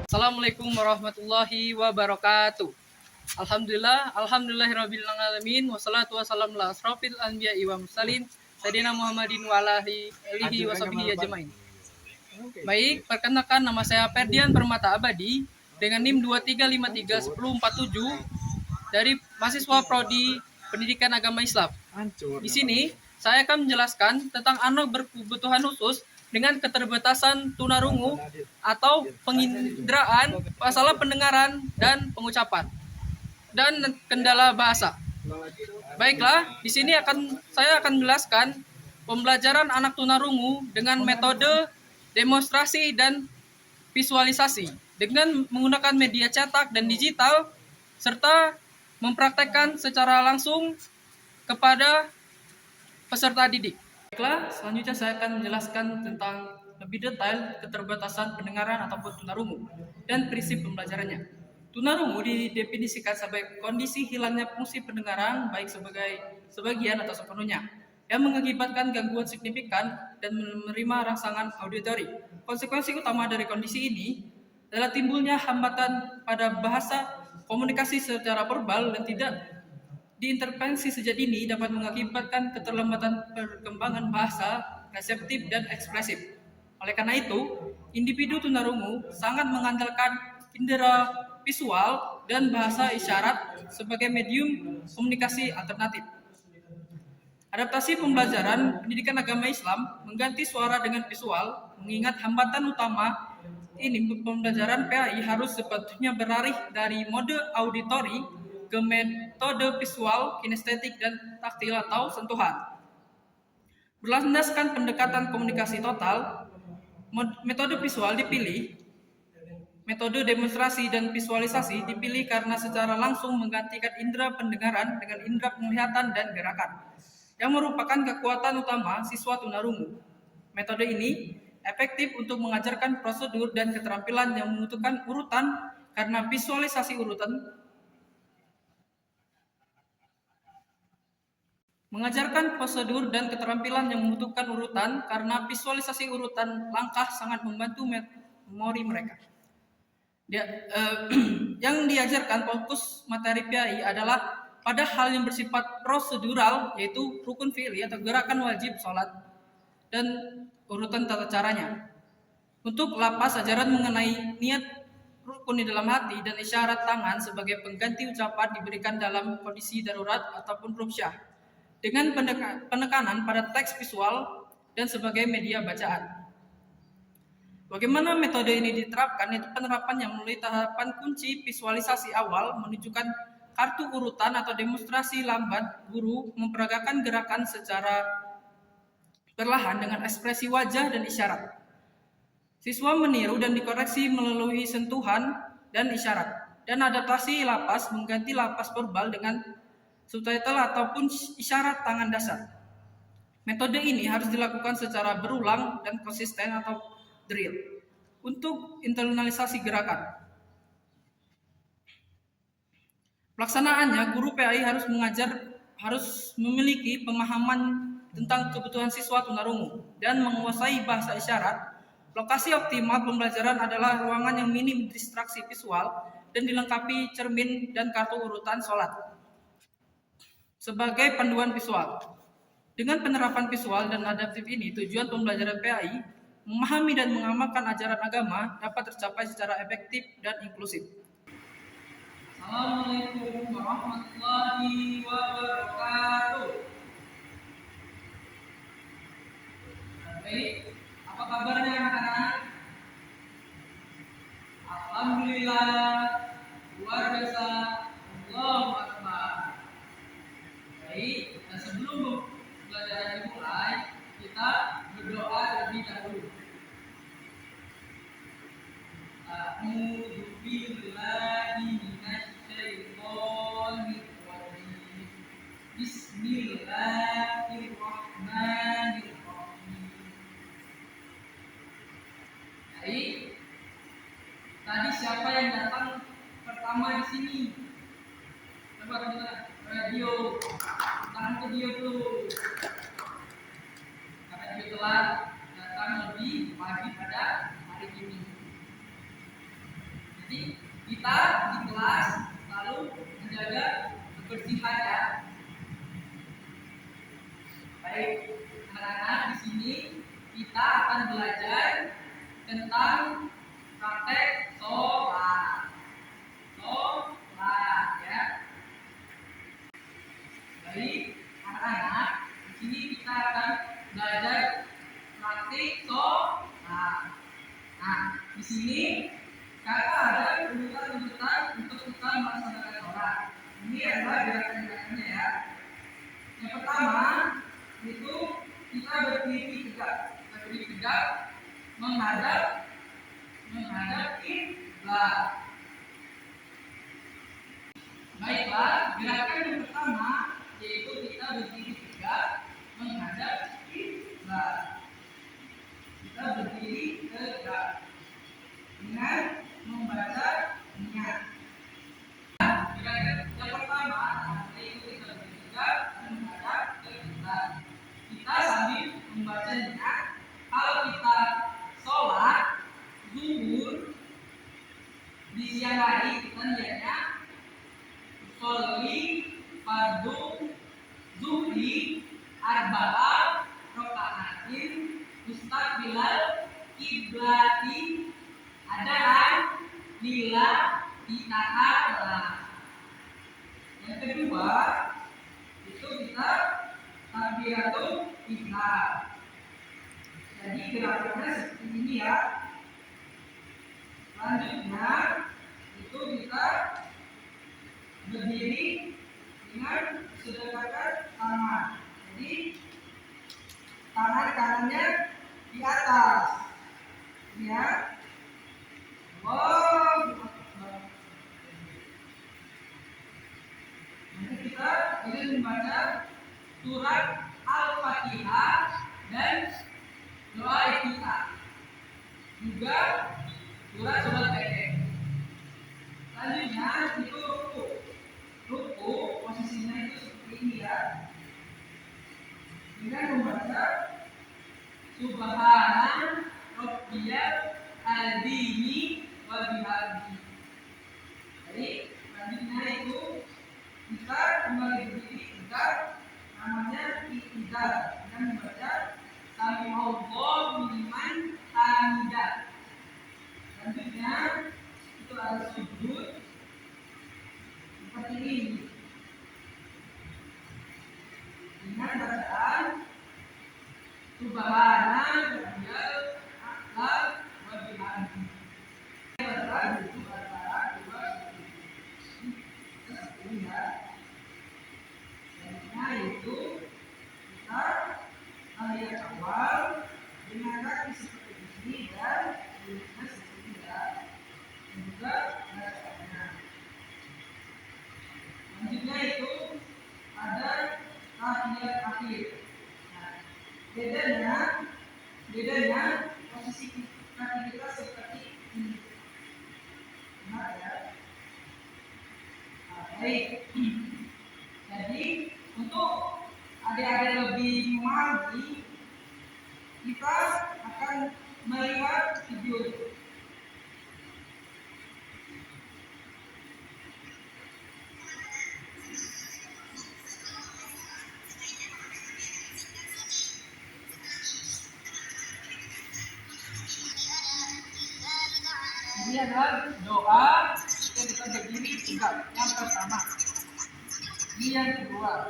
Assalamualaikum warahmatullahi wabarakatuh. Alhamdulillahirabbil alamin wassalatu wassalamu ala asrofil anbiya'i wa mursalin sayyidina Muhammadin wa alihi washabihi ajmain. Baik, perkenalkan nama saya Ferdian Permata Abadi dengan NIM 23531047 dari mahasiswa Prodi Pendidikan Agama Islam. Di sini saya akan menjelaskan tentang anak berkebutuhan khusus dengan keterbatasan tunarungu atau penginderaan, masalah pendengaran dan pengucapan, dan kendala bahasa. Baiklah, di sini saya akan menjelaskan pembelajaran anak tunarungu dengan metode demonstrasi dan visualisasi dengan menggunakan media cetak dan digital serta mempraktekkan secara langsung kepada peserta didik. Baiklah, selanjutnya saya akan menjelaskan tentang lebih detail keterbatasan pendengaran ataupun tunarungu dan prinsip pembelajarannya. Tunarungu didefinisikan sebagai kondisi hilangnya fungsi pendengaran baik sebagian atau sepenuhnya yang mengakibatkan gangguan signifikan dan menerima rangsangan auditori. Konsekuensi utama dari kondisi ini adalah timbulnya hambatan pada bahasa, komunikasi secara verbal dan tidak diintervensi sejak dini dapat mengakibatkan keterlambatan perkembangan bahasa, reseptif dan ekspresif. Oleh karena itu, individu tunarungu sangat mengandalkan indera visual dan bahasa isyarat sebagai medium komunikasi alternatif. Adaptasi pembelajaran pendidikan agama Islam mengganti suara dengan visual, mengingat hambatan utama ini pembelajaran PAI harus sepatutnya beralih dari mode auditori ke metode visual, kinestetik, dan taktil atau sentuhan. Berlandaskan pendekatan komunikasi total, metode visual dipilih, metode demonstrasi dan visualisasi dipilih karena secara langsung menggantikan indera pendengaran dengan indera penglihatan dan gerakan, yang merupakan kekuatan utama siswa tunarungu. Metode ini efektif untuk mengajarkan prosedur dan keterampilan yang membutuhkan urutan karena visualisasi urutan mengajarkan prosedur dan keterampilan yang membutuhkan urutan karena visualisasi urutan langkah sangat membantu memori mereka. Yang diajarkan fokus materi PAI adalah pada hal yang bersifat prosedural, yaitu rukun fi'li atau gerakan wajib sholat dan urutan tata caranya. Untuk lapas, ajaran mengenai niat rukun di dalam hati dan isyarat tangan sebagai pengganti ucapan diberikan dalam kondisi darurat ataupun ruqyah dengan penekanan pada teks visual dan sebagai media bacaan. Bagaimana metode ini diterapkan? Itu penerapannya melalui tahapan kunci visualisasi awal, menunjukkan kartu urutan atau demonstrasi lambat. Guru memperagakan gerakan secara perlahan dengan ekspresi wajah dan isyarat. Siswa meniru dan dikoreksi melalui sentuhan dan isyarat. Dan adaptasi lapas mengganti lapas verbal dengan subtitle ataupun isyarat tangan dasar. Metode ini harus dilakukan secara berulang dan konsisten atau drill untuk internalisasi gerakan. Pelaksanaannya, guru PAI harus memiliki pemahaman tentang kebutuhan siswa tunarungu dan menguasai bahasa isyarat. Lokasi optimal pembelajaran adalah ruangan yang minim distraksi visual dan dilengkapi cermin dan kartu urutan sholat sebagai panduan visual. Dengan penerapan visual dan adaptif ini, tujuan pembelajaran PAI memahami dan mengamalkan ajaran agama dapat tercapai secara efektif dan inklusif. Assalamualaikum warahmatullahi wabarakatuh. Baik, apa kabarnya anak-anak? Alhamdulillah, luar biasa. Allahu Akbar. Baik, dan sebelum pembelajaran dimulai, kita berdoa terlebih dahulu. A'udzu billahi minasyaitonir rajim. Bismillahirrahmanirrahim. Baik. Tadi siapa yang datang pertama di sini? Coba kita radio. Tahan ke dia dulu. Karena dia telah datang lebih pagi pada hari ini. Jadi kita di kelas selalu menjaga kebersihan ya. Baik, anak-anak, di sini kita akan belajar tentang praktek sholat. Sholat ya. Baik, anak-anak, di sini kita akan belajar praktik sholat. Nah, di sini kata ada urutan-urutan untuk kita melaksanakan sholat. Ini adalah gerakan-gerakannya ya. Yang pertama itu kita berdiri tegak, menghadap kiblat. Baiklah, gerakan yang pertama yaitu kita berdiri tegak menghadap kiblat. Kita berdiri tegak dengan membaca niat. Gerakan yang pertama yaitu kita berdiri tegak menghadap kiblat. Kita sambil membaca niat. Kalau kita sholat zuhur di siang hari, kita niatnya sholli fardu zuhri arba'a raka'atin mustaqbilal kiblati adalah lillahi ta'ala. Yang kedua itu kita takbiratul ihram. Jadi gerakannya seperti ini ya. Selanjutnya itu kita berdiri dengan sedekatkan tangan. Jadi tangan kanannya di atas. Ya. Wow. Nanti kita ingin membaca surat Al-Fatihah dan doa iftitah. Juga surat pendek. Selanjutnya itu ruku posisinya itu seperti ini ya. Dengan membaca Subhana Rabbiyal Azimi wa bihamdi. Jadi selanjutnya itu kita kembali berdiri tegak, namanya iktidal, dengan membaca Sami'allahu liman hamidah. Selanjutnya itu ada sujud seperti ini dengan bacaan Subhana Rabbiyal A'la wa bihamdi. Antara dua seperti ini ya. Selanjutnya itu kita melihat awal dengan kaki seperti ini dan kulitnya seperti ini ya. Dan juga bacaannya. Selanjutnya itu ada tahiyat akhir. Nah, bedanya posisi kaki kita seperti ini. Benar ya? Nah, baik. Jadi untuk adik-adik lebih memahami, kita akan melihat video itu. Ini adalah doa yang kita berdiri tegak. Yang pertama. Ini yang kedua.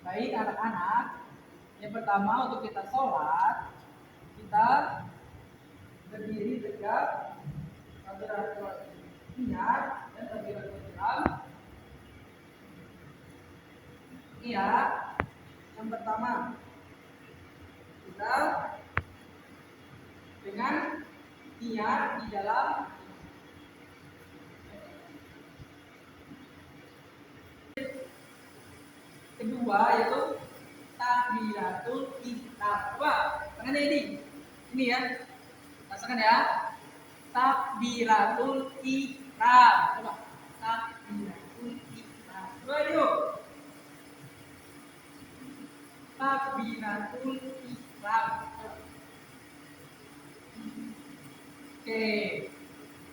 Baik anak-anak, yang pertama untuk kita sholat, kita berdiri tegak, takbiratul niat dan takbiratul ihram. Iya, yang pertama kita dengan niat di dalam kedua yaitu takbiratul ihram. Coba tangannya ini ya, rasakan ya, takbiratul ihram. Coba takbiratul ihram. Coba yuk, takbiratul ihram. Oke,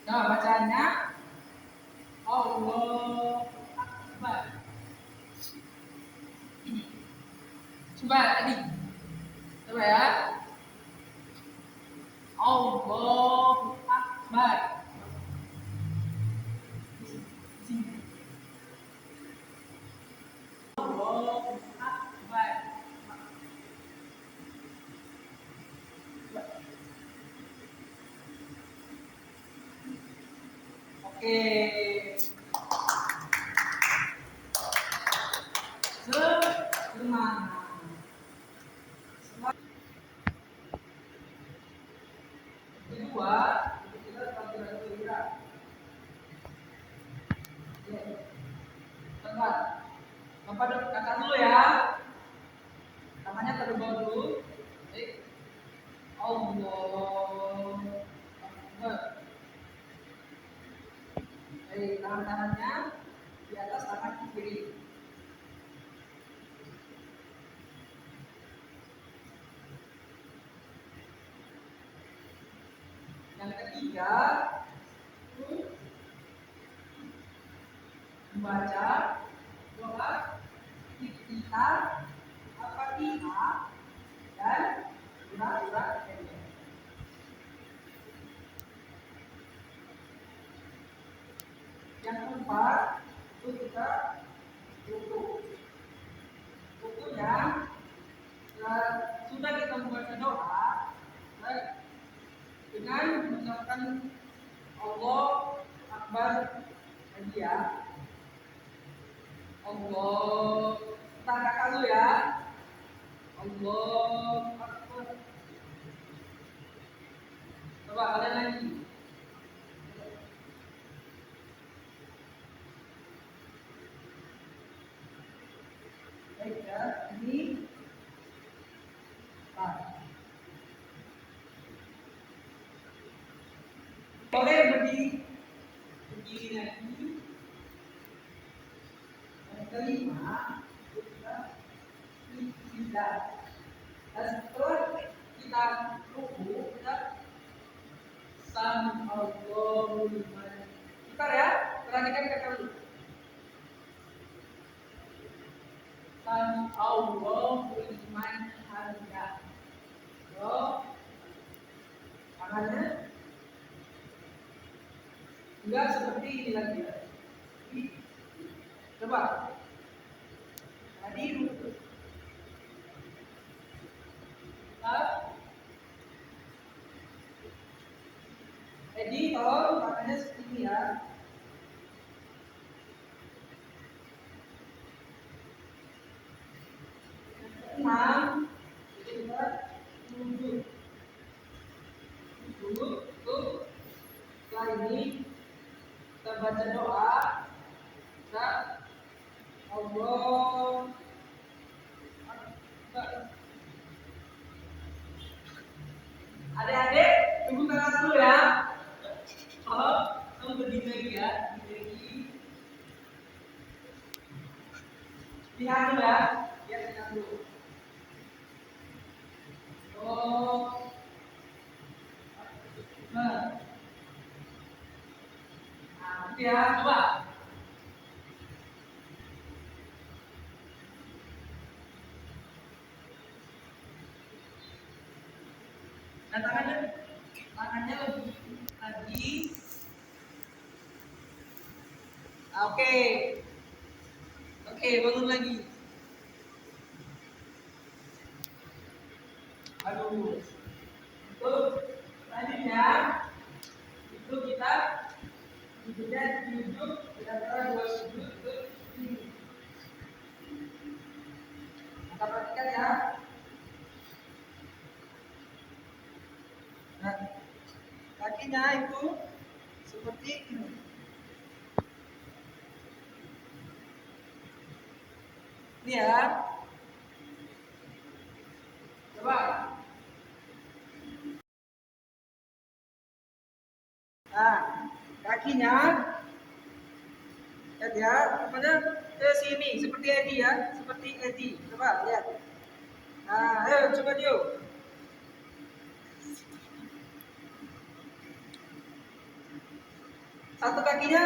coba bacanya Allah Akbar. Coba tadi, coba ya, Allahu Akbar. Allahu Akbar. Oke. Sederhana. Kedua, kita pelajaran kira. Bentar. Bapak kakak dulu ya. Tangannya terbang dulu. Baik. Allah Akbar. Baik, tangan-tangannya di atas tangan kiri. Yang ketiga, membaca doa iftitah, al-fatihah, dan surat-surat pendek. Yang keempat, itu kita ruku. Rukunya sudah kita membaca doa dengan mengucapkan Allah Akbar lagi ya. Allah, kita kakak dulu ya. Allah Akbar. Coba kalian lagi. Baik ya, ini boleh berdiri lagi. Yang kelima, kita tidak. Dan setelah kita ruku, kita Sami Allahu liman. Kita ya, perhatikan kata dulu. Sami Allahu liman hamidah. Yo, tangannya enggak seperti ini lagi ya. Coba. Tadi ruku. Jadi kalau tangannya seperti ini ya. Enam, jadi kita tunjuk. Tuh. Setelah ini kita baca doa. Kita Allah Akbar. Adik-adik, tunggu kakak dulu ya. Kalau kamu berdiri lagi ya, berdiri. Lihat dulu ya, lihat dulu. Oh, nah, itu ya, coba. Nah, tangannya lebih lagi. Oke, bangun lagi. Aduh, itu selanjutnya itu kita duduknya duduk kira-kira 2 sudut ke sini. Kita perhatikan ya. Nah, kakinya itu seperti ini. Ini ya. Coba. Nah, kakinya lihat ya, kepada ke sini seperti Edi ya, seperti Edi. Coba lihat. Nah, ayo coba Dio. Satu kakinya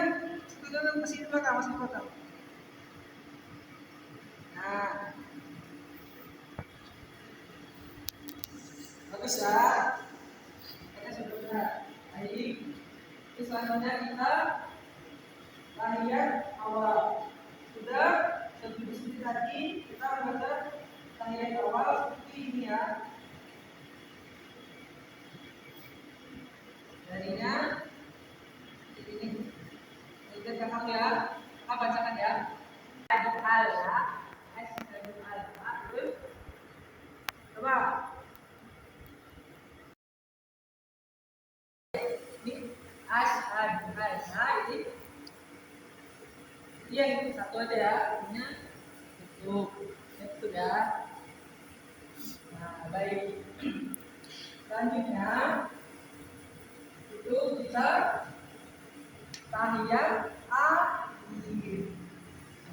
ke sini belakang, masuk belakang. Nah, bagus ya. Kita sudah benar. Baik. Terus selanjutnya kita tahiyat awal. Sudah seperti tadi kita baca tahiyat awal seperti ini ya. Darinya ini. Kita catat ya. Kita bacakan ya. Asyhadu alla, asyhadu alla. Coba. Ini asyhadu alla ini. Iya, ini satu aja ya. Ini itu ya. Nah, baik. Selanjutnya itu kita tahiyat akhir.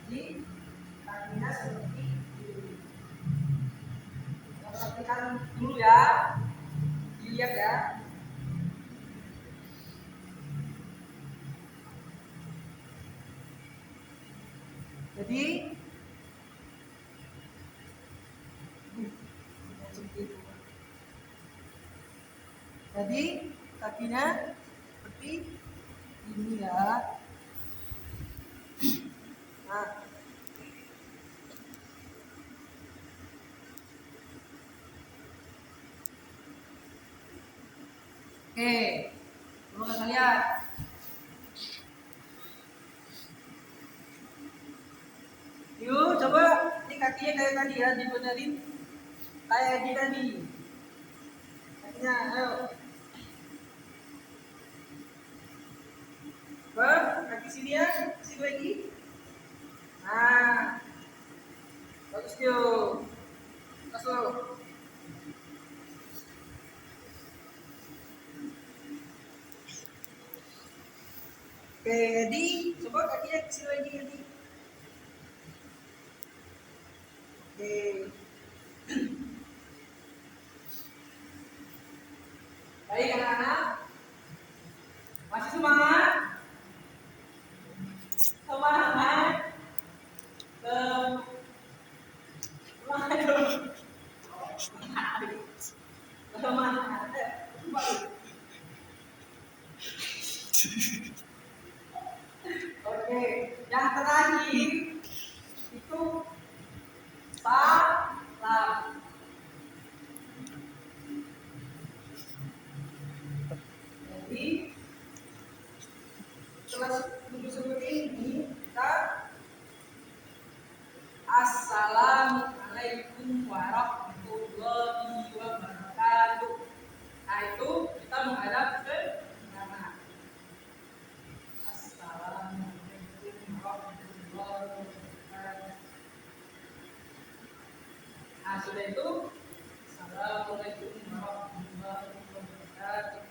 Jadi tahiyatnya seperti ini. Perhatikan dulu ya, dilihat ya. Jadi kakinya seperti ini ya. Nah, oke, coba kita lihat. Yuk, coba ini kakinya kayak tadi ya, dibenerin kayak di tadi. Kakinya, ayo. Kaki sini ya, sini lagi. Nah, bagus yuk. Masuk. Oke, Edi, coba kakinya ke sini lagi, Edi. Oke. Baik anak-anak, masih semangat? Semangat? Oke, yang terakhir itu salam. Jadi setelah duduk seperti ini, kita Assalamualaikum warahmatullahi wabarakatuh. Nah itu kita menghadap ke kanan. Assalamualaikum warahmatullahi wabarakatuh. Nah sudah itu Assalamualaikum warahmatullahi wabarakatuh.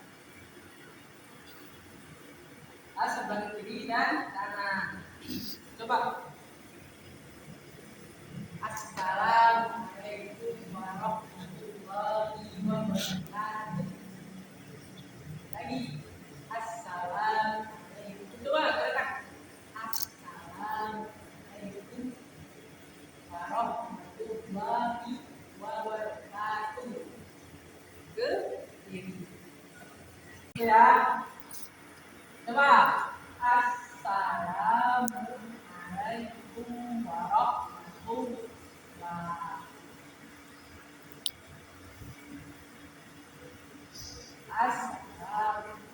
Sebelah kiri dan kanan. Coba. Assalamualaikum warahmatullahi wabarakatuh. Lagi. Assalamualaikum. Coba katakan. Assalamualaikum warahmatullahi wabarakatuh. Ke kiri. Ya. Coba. Assalamualaikum warahmatullahi wabarakatuh.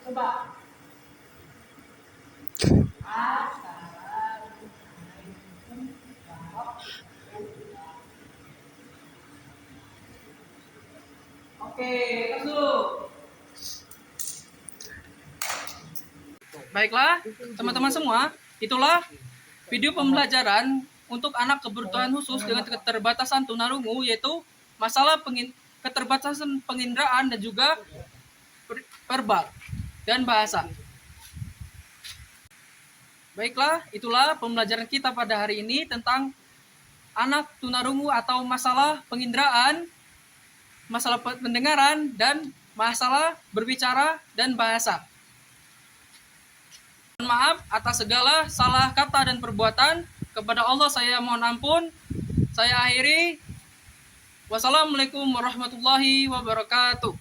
Coba. Assalamualaikum warahmatullahi. Oke, masuk. Baiklah, teman-teman semua, itulah video pembelajaran untuk anak kebutuhan khusus dengan keterbatasan tunarungu, yaitu masalah keterbatasan penginderaan dan juga verbal dan bahasa. Baiklah, itulah pembelajaran kita pada hari ini tentang anak tunarungu atau masalah penginderaan, masalah pendengaran, dan masalah berbicara dan bahasa. Mohon maaf atas segala salah kata dan perbuatan. Kepada Allah saya mohon ampun. Saya akhiri. Wassalamualaikum warahmatullahi wabarakatuh.